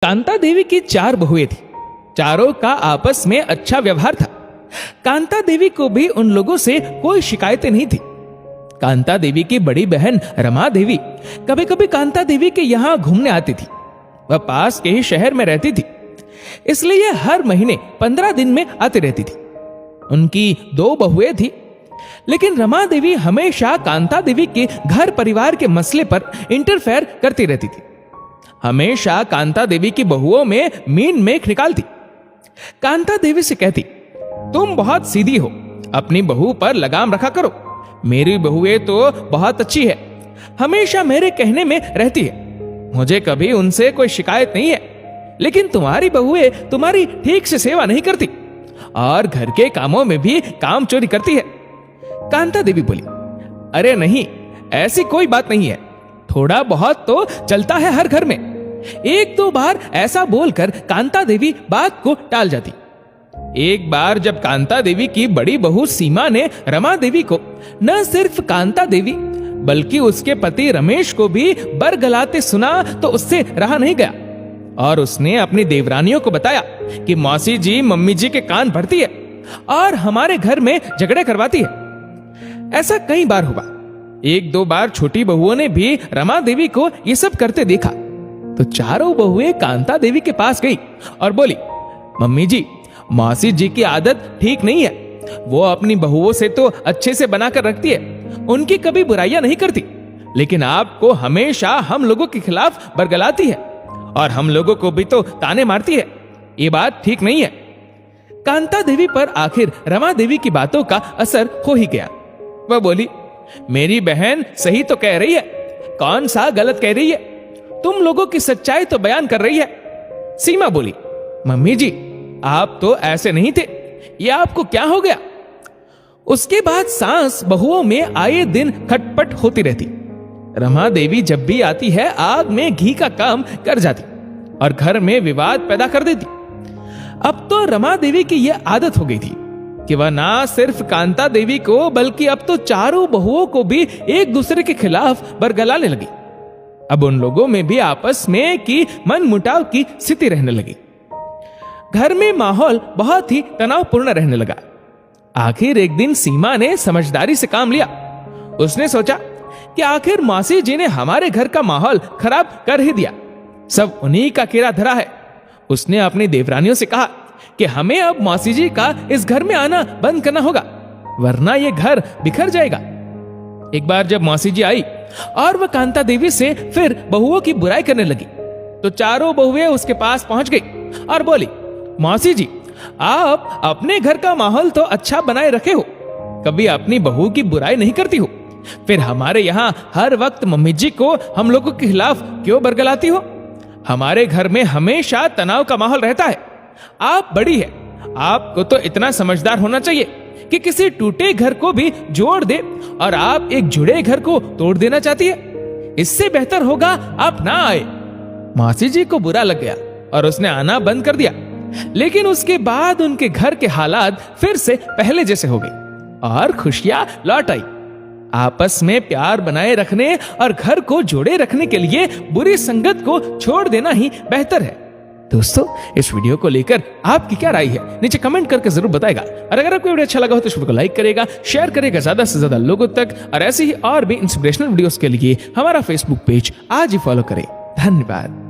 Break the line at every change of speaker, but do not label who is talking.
कांता देवी की 4 बहुएं थी। चारों का आपस में अच्छा व्यवहार था। कांता देवी को भी उन लोगों से कोई शिकायतें नहीं थी। कांता देवी की बड़ी बहन रमा देवी कभी कभी कांता देवी के यहाँ घूमने आती थी। वह पास के ही शहर में रहती थी, इसलिए हर महीने 15 दिन में आती रहती थी। उनकी 2 बहुएं थी, लेकिन रमा देवी हमेशा कांता देवी के घर परिवार के मसले पर इंटरफेयर करती रहती थी। हमेशा कांता देवी की बहुओं में मीन मेख निकालती। कांता देवी से कहती, तुम बहुत सीधी हो, अपनी बहू पर लगाम रखा करो। मेरी बहुएं तो बहुत अच्छी है, हमेशा मेरे कहने में रहती है, मुझे कभी उनसे कोई शिकायत नहीं है। लेकिन तुम्हारी बहुएं तुम्हारी ठीक से सेवा नहीं करती और घर के कामों में भी काम चोरी करती है। कांता देवी बोली, अरे नहीं, ऐसी कोई बात नहीं है, थोड़ा बहुत तो चलता है हर घर में। 1-2 बार ऐसा बोलकर कांता देवी बात को टाल जाती। एक बार जब कांता देवी की बड़ी बहू सीमा ने रमा देवी को न सिर्फ कांता देवी बल्कि उसके पति रमेश को भी बरगलाते सुना तो उससे रहा नहीं गया और उसने अपनी देवरानियों को बताया कि मौसी जी मम्मी जी के कान भरती है और हमारे घर में झगड़े करवाती है। ऐसा कई बार हुआ। 1-2 बार छोटी बहुओं ने भी रमा देवी को ये सब करते देखा तो चारों बहुएं कांता देवी के पास गई और बोली, मम्मी जी, मौसी जी की आदत ठीक नहीं है। वो अपनी बहुओं से तो अच्छे से बनाकर रखती है, उनकी कभी बुराइयां नहीं करती, लेकिन आपको हमेशा हम लोगों के खिलाफ बरगलाती है और हम लोगों को भी तो ताने मारती है। ये बात ठीक नहीं है। कांता देवी पर आखिर रमा देवी की बातों का असर हो ही गया। वह बोली, मेरी बहन सही तो कह रही है, कौन सा गलत कह रही है, तुम लोगों की सच्चाई तो बयान कर रही है। सीमा बोली, मम्मी जी, आप तो ऐसे नहीं थे, ये आपको क्या हो गया। उसके बाद सास बहुओं में आए दिन खटपट होती रहती। रमा देवी जब भी आती है आग में घी का काम कर जाती और घर में विवाद पैदा कर देती। अब तो रमा देवी की यह आदत हो गई थी कि वह ना सिर्फ कांता देवी को बल्कि अब तो चारों बहुओं को भी एक दूसरे के खिलाफ बरगलाने लगी। अब उन लोगों में भी आपस में की मन मुटाव की स्थिति रहने लगी। घर में माहौल बहुत ही तनावपूर्ण रहने लगा। आखिर एक दिन सीमा ने समझदारी से काम लिया। उसने सोचा कि आखिर मौसी जी ने हमारे घर का माहौल खराब कर ही दिया, सब उन्हीं का कीड़ा धरा है। उसने अपनी देवरानियों से कहा कि हमें अब मौसी जी का इस घर में आना बंद करना होगा, वरना ये घर बिखर जाएगा। एक बार जब मौसी जी आई और वह कांता देवी से फिर बहुओं की बुराई करने लगी तो चारों बहुएं उसके पास पहुंच गई और बोली, मौसी जी, आप अपने घर का माहौल तो अच्छा बनाए रखे हो, कभी अपनी बहू की बुराई नहीं करती हो, फिर हमारे यहाँ हर वक्त मम्मी जी को हम लोगों के खिलाफ क्यों बरगलाती हो। हमारे घर में हमेशा तनाव का माहौल रहता है। आप बड़ी है, आपको तो इतना समझदार होना चाहिए कि किसी टूटे घर को भी जोड़ दे और आप एक जुड़े घर को तोड़ देना चाहती है। इससे बेहतर होगा आप ना आए। मौसी जी को बुरा लग गया और उसने आना बंद कर दिया, लेकिन उसके बाद उनके घर के हालात फिर से पहले जैसे हो गए और खुशियां लौट आई। आपस में प्यार बनाए रखने और घर को जोड़े रखने के लिए बुरी संगत को छोड़ देना ही बेहतर है। दोस्तों, इस वीडियो को लेकर आपकी क्या राय है नीचे कमेंट करके जरूर बताएगा। और अगर आपको वीडियो अच्छा लगा हो तो इस वीडियो को लाइक करेगा, शेयर करेगा ज्यादा से ज्यादा लोगों तक, और ऐसे ही और भी इंस्पिरेशनल वीडियोस के लिए हमारा फेसबुक पेज आज ही फॉलो करें। धन्यवाद।